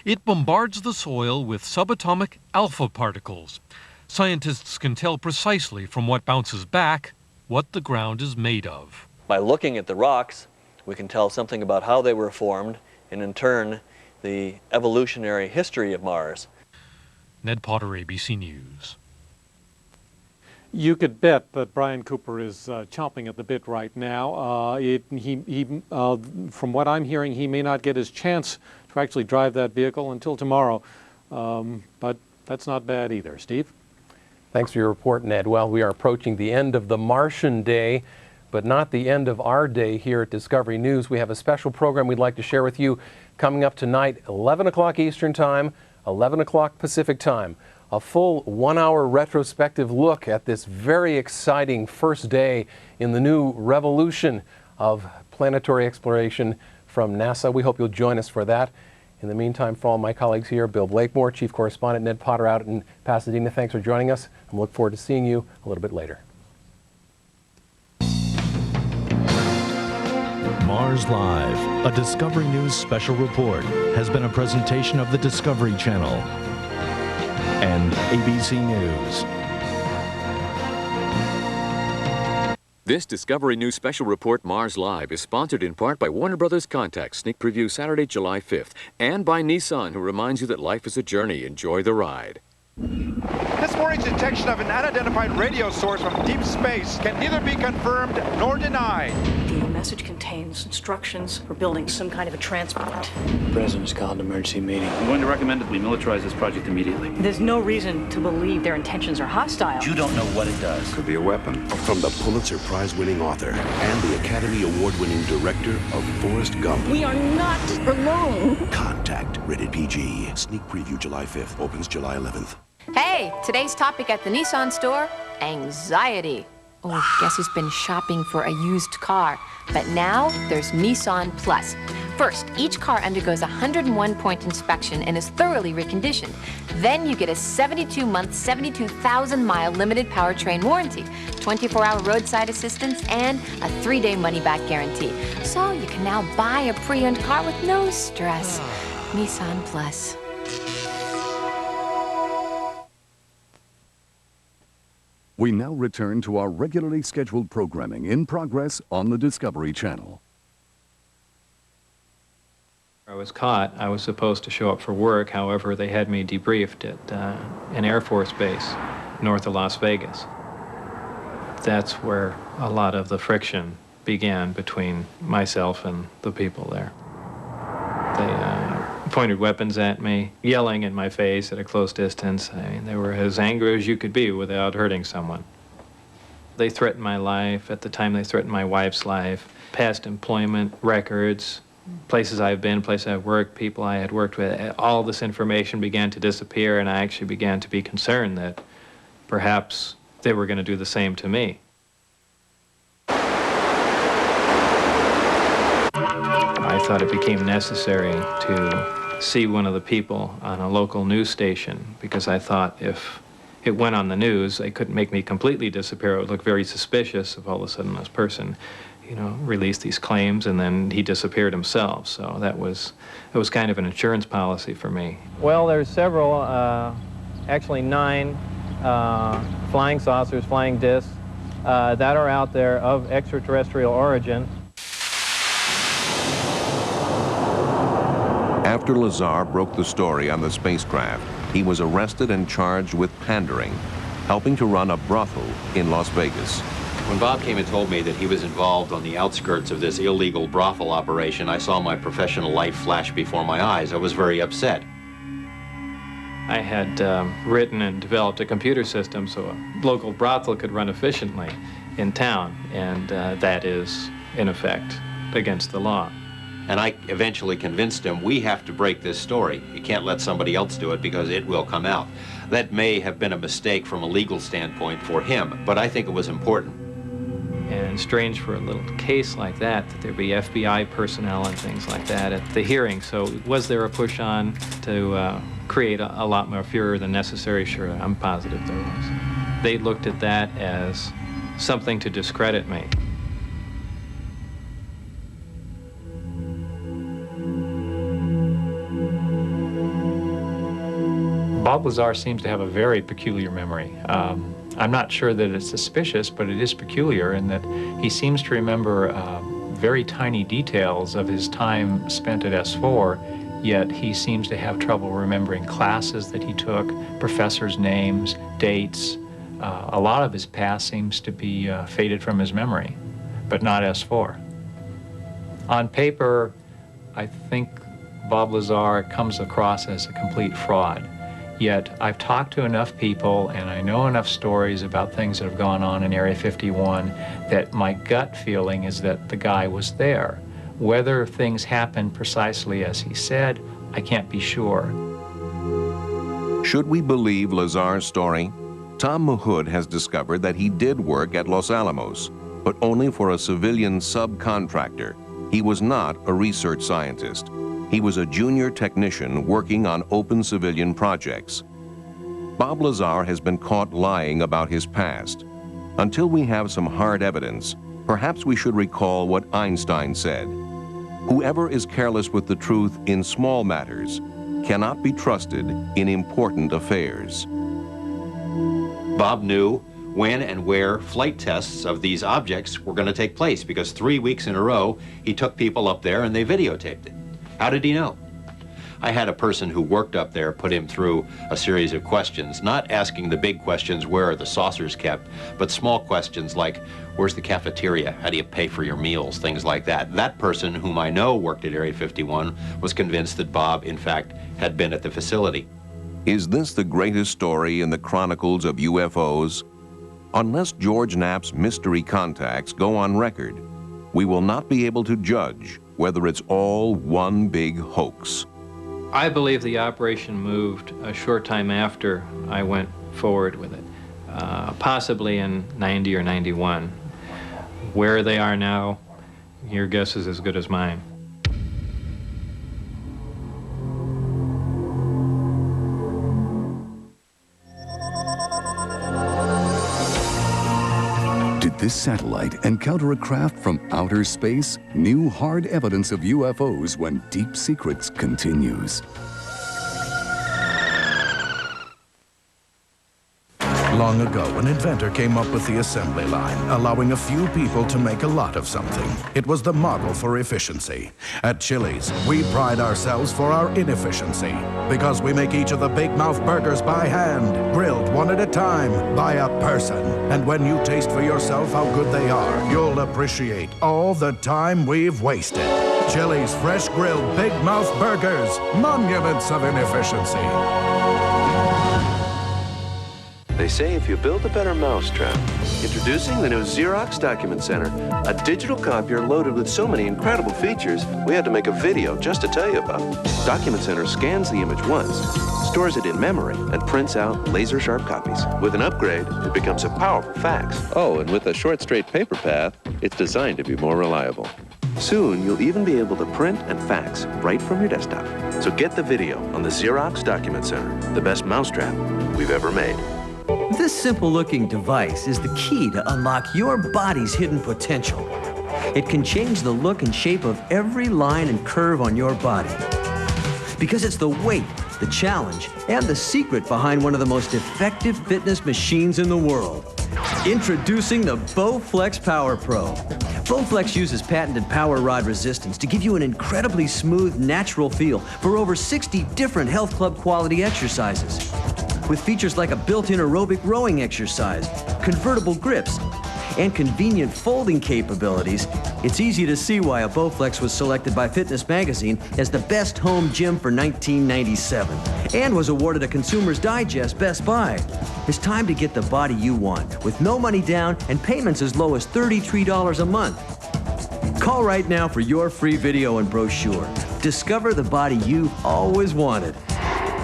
It bombards the soil with subatomic alpha particles. Scientists can tell precisely from what bounces back what the ground is made of. By looking at the rocks, we can tell something about how they were formed, and in turn, the evolutionary history of Mars. Ned Potter, ABC News. You could bet that Brian Cooper is chomping at the bit right now. From what I'm hearing, he may not get his chance to actually drive that vehicle until tomorrow. But that's not bad either. Steve? Thanks for your report, Ned. Well, we are approaching the end of the Martian Day, but not the end of our day here at Discovery News. We have a special program we'd like to share with you coming up tonight, 11 o'clock Eastern Time, 11 o'clock Pacific Time. A full 1-hour retrospective look at this very exciting first day in the new revolution of planetary exploration from NASA. We hope you'll join us for that. In the meantime, for all my colleagues here, Bill Blakemore, Chief Correspondent, Ned Potter out in Pasadena, thanks for joining us, and we look forward to seeing you a little bit later. Mars Live, a Discovery News special report, has been a presentation of the Discovery Channel and ABC News. This Discovery News special report, Mars Live, is sponsored in part by Warner Brothers Contact, sneak preview Saturday, July 5th, and by Nissan, who reminds you that life is a journey. Enjoy the ride. This morning's detection of an unidentified radio source from deep space can neither be confirmed nor denied. The message contains instructions for building some kind of a transport. The President's called an emergency meeting. I'm going to recommend that we militarize this project immediately. There's no reason to believe their intentions are hostile. You don't know what it does. Could be a weapon. From the Pulitzer Prize-winning author and the Academy Award-winning director of Forrest Gump. We are not alone. Contact, rated PG. Sneak preview July 5th. Opens July 11th. Hey, today's topic at the Nissan store, anxiety. Oh, guess who's been shopping for a used car? But now there's Nissan Plus. First, each car undergoes a 101-point inspection and is thoroughly reconditioned. Then you get a 72-month, 72,000-mile limited powertrain warranty, 24-hour roadside assistance, and a 3-day money-back guarantee. So you can now buy a pre-owned car with no stress. Nissan Plus. We now return to our regularly scheduled programming in progress on the Discovery Channel. I was caught. I was supposed to show up for work. However, they had me debriefed at an Air Force base north of Las Vegas. That's where a lot of the friction began between myself and the people there. They pointed weapons at me, yelling in my face at a close distance. I mean, they were as angry as you could be without hurting someone. They threatened my life. At the time, they threatened my wife's life. Past employment records, places I've been, places I've worked, people I had worked with. All this information began to disappear, and I actually began to be concerned that perhaps they were going to do the same to me. I thought it became necessary to see one of the people on a local news station, because I thought if it went on the news, they couldn't make me completely disappear. It would look very suspicious if all of a sudden this person, released these claims and then he disappeared himself. So it was kind of an insurance policy for me. Well, there's several, actually 9 flying saucers, flying discs that are out there of extraterrestrial origin. After Lazar broke the story on the spacecraft, he was arrested and charged with pandering, helping to run a brothel in Las Vegas. When Bob came and told me that he was involved on the outskirts of this illegal brothel operation, I saw my professional life flash before my eyes. I was very upset. I had written and developed a computer system so a local brothel could run efficiently in town, and that is, in effect, against the law. And I eventually convinced him, we have to break this story. You can't let somebody else do it because it will come out. That may have been a mistake from a legal standpoint for him, but I think it was important. And strange for a little case like that there'd be FBI personnel and things like that at the hearing. So was there a push on to create a lot more furor than necessary? Sure, I'm positive there was. They looked at that as something to discredit me. Bob Lazar seems to have a very peculiar memory. I'm not sure that it's suspicious, but it is peculiar in that he seems to remember very tiny details of his time spent at S4, yet he seems to have trouble remembering classes that he took, professors' names, dates. A lot of his past seems to be faded from his memory, but not S4. On paper, I think Bob Lazar comes across as a complete fraud. Yet I've talked to enough people and I know enough stories about things that have gone on in Area 51 that my gut feeling is that the guy was there. Whether things happened precisely as he said, I can't be sure. Should we believe Lazar's story? Tom Mahood has discovered that he did work at Los Alamos, but only for a civilian subcontractor. He was not a research scientist. He was a junior technician working on open civilian projects. Bob Lazar has been caught lying about his past. Until we have some hard evidence, perhaps we should recall what Einstein said. Whoever is careless with the truth in small matters cannot be trusted in important affairs. Bob knew when and where flight tests of these objects were going to take place because 3 weeks in a row he took people up there and they videotaped it. How did he know? I had a person who worked up there put him through a series of questions, not asking the big questions, where are the saucers kept, but small questions like, where's the cafeteria? How do you pay for your meals? Things like that. That person, whom I know worked at Area 51, was convinced that Bob, in fact, had been at the facility. Is this the greatest story in the chronicles of UFOs? Unless George Knapp's mystery contacts go on record, we will not be able to judge whether it's all one big hoax. I believe the operation moved a short time after I went forward with it, possibly in 90 or 91. Where they are now, your guess is as good as mine. Did this satellite encounter a craft from outer space? New hard evidence of UFOs when Deep Secrets continues. Long ago, an inventor came up with the assembly line, allowing a few people to make a lot of something. It was the model for efficiency. At Chili's, we pride ourselves for our inefficiency, because we make each of the Big Mouth burgers by hand, grilled one at a time, by a person. And when you taste for yourself how good they are, you'll appreciate all the time we've wasted. Chili's fresh grilled Big Mouth burgers, monuments of inefficiency. They say if you build a better mousetrap. Introducing the new Xerox Document Center, a digital copier loaded with so many incredible features, we had to make a video just to tell you about. Document Center scans the image once, stores it in memory, and prints out laser-sharp copies. With an upgrade, it becomes a powerful fax. Oh, and with a short, straight paper path, it's designed to be more reliable. Soon, you'll even be able to print and fax right from your desktop. So get the video on the Xerox Document Center, the best mousetrap we've ever made. This simple-looking device is the key to unlock your body's hidden potential. It can change the look and shape of every line and curve on your body. Because it's the weight, the challenge, and the secret behind one of the most effective fitness machines in the world. Introducing the Bowflex Power Pro. Bowflex uses patented power rod resistance to give you an incredibly smooth, natural feel for over 60 different health club quality exercises. With features like a built-in aerobic rowing exercise, convertible grips, and convenient folding capabilities, it's easy to see why a Bowflex was selected by Fitness Magazine as the best home gym for 1997 and was awarded a Consumer's Digest Best Buy. It's time to get the body you want with no money down and payments as low as $33 a month. Call right now for your free video and brochure. Discover the body you've always wanted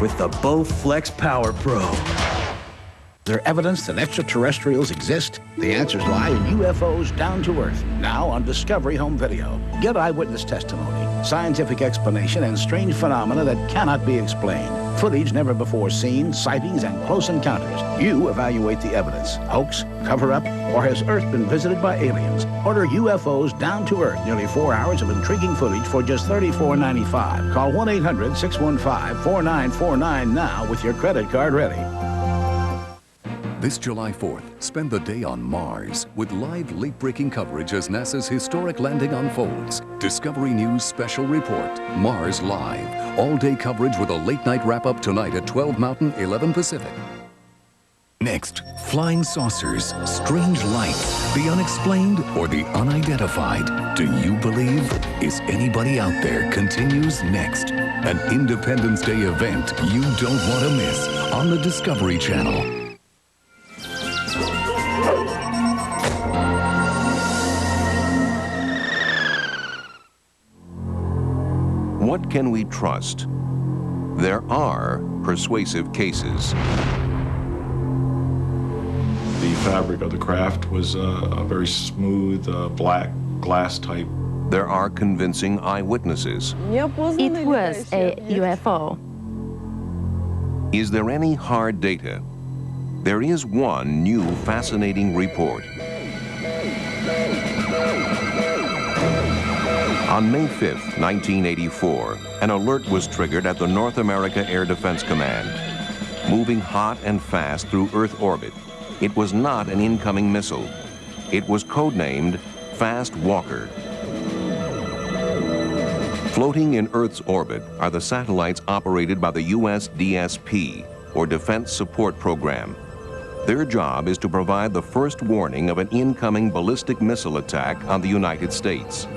with the Bowflex Power Pro. Is there evidence that extraterrestrials exist? The answers lie in UFOs Down to Earth, now on Discovery Home Video. Get eyewitness testimony, scientific explanation, and strange phenomena that cannot be explained. Footage never before seen, sightings, and close encounters. You evaluate the evidence. Hoax, cover-up, or has Earth been visited by aliens? Order UFOs Down to Earth. Nearly 4 hours of intriguing footage for just $34.95. Call 1-800-615-4949 now with your credit card ready. This July 4th, spend the day on Mars with live late-breaking coverage as NASA's historic landing unfolds. Discovery News Special Report, Mars Live. All-day coverage with a late-night wrap-up tonight at 12 Mountain, 11 Pacific. Next, flying saucers, strange lights, the unexplained or the unidentified. Do you believe? Is Anybody Out There continues next. An Independence Day event you don't want to miss on the Discovery Channel. What can we trust? There are persuasive cases. The fabric of the craft was a very smooth, black glass type. There are convincing eyewitnesses. It was a UFO. Is there any hard data? There is one new fascinating report. On May 5th, 1984, an alert was triggered at the North America Air Defense Command. Moving hot and fast through Earth orbit, it was not an incoming missile. It was codenamed Fast Walker. Floating in Earth's orbit are the satellites operated by the U.S. DSP, or Defense Support Program. Their job is to provide the first warning of an incoming ballistic missile attack on the United States.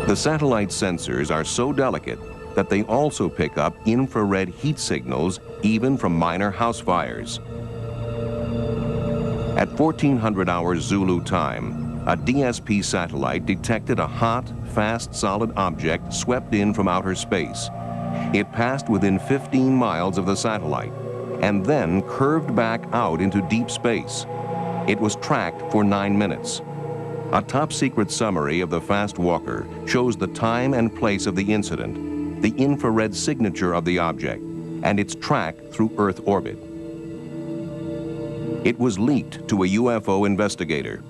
The satellite sensors are so delicate that they also pick up infrared heat signals even from minor house fires. At 1400 hours Zulu time, a DSP satellite detected a hot, fast, solid object swept in from outer space. It passed within 15 miles of the satellite and then curved back out into deep space. It was tracked for 9 minutes. A top-secret summary of the Fast Walker shows the time and place of the incident, the infrared signature of the object, and its track through Earth orbit. It was leaked to a UFO investigator.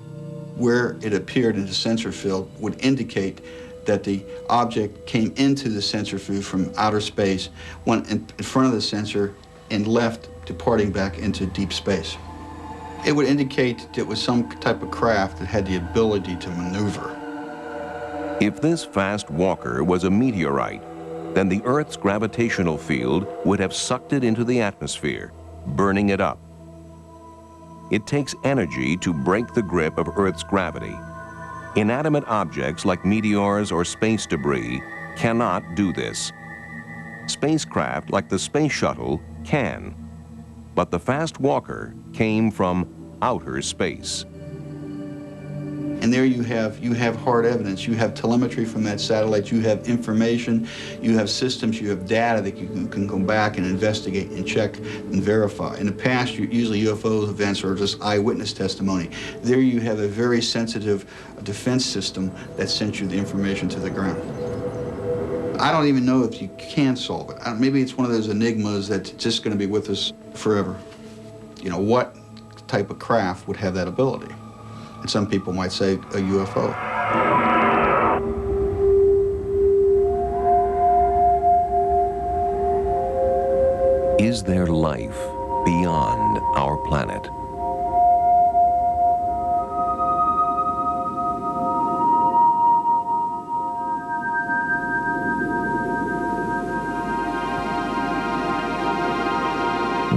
Where it appeared in the sensor field would indicate that the object came into the sensor field from outer space, went in front of the sensor, and left, departing back into deep space. It would indicate it was some type of craft that had the ability to maneuver. If this Fast Walker was a meteorite, then the Earth's gravitational field would have sucked it into the atmosphere, burning it up. It takes energy to break the grip of Earth's gravity. Inanimate objects like meteors or space debris cannot do this. Spacecraft like the Space Shuttle can. But the Fast Walker came from outer space. And there you have hard evidence. You have telemetry from that satellite. You have information. You have systems. You have data that you can go back and investigate and check and verify. In the past, usually UFO events are just eyewitness testimony. There you have a very sensitive defense system that sent you the information to the ground. I don't even know if you can solve it. Maybe it's one of those enigmas that's just going to be with us forever. You know, what type of craft would have that ability? And some people might say a UFO. Is there life beyond our planet?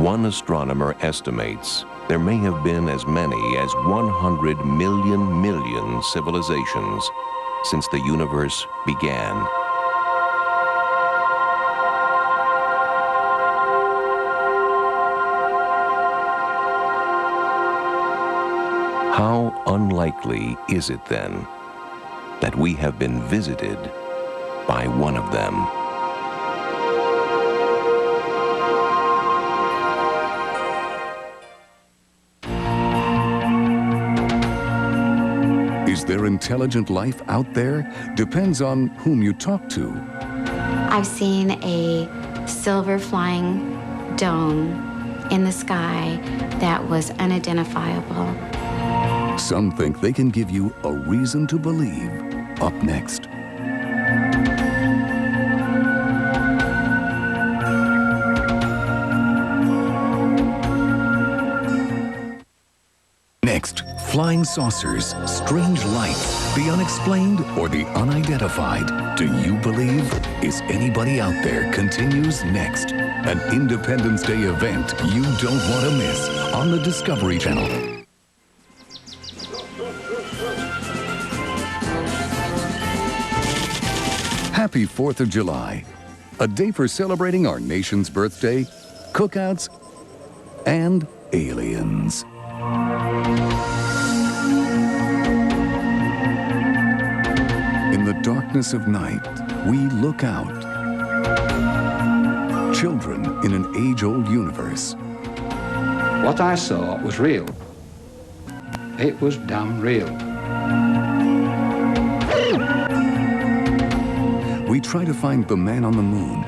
One astronomer estimates there may have been as many as 100 million civilizations since the universe began. How unlikely is it then that we have been visited by one of them? Is there intelligent life out there? Depends on whom you talk to. I've seen a silver flying dome in the sky that was unidentifiable. Some think they can give you a reason to believe. Up next. Next, flying saucers, strange lights, the unexplained or the unidentified. Do you believe? Is Anybody Out There continues next. An Independence Day event you don't want to miss on the Discovery Channel. Happy 4th of July, a day for celebrating our nation's birthday, cookouts, and aliens. In the darkness of night, we look out. Children in an age-old universe. What I saw was real. It was damn real. We try to find the man on the moon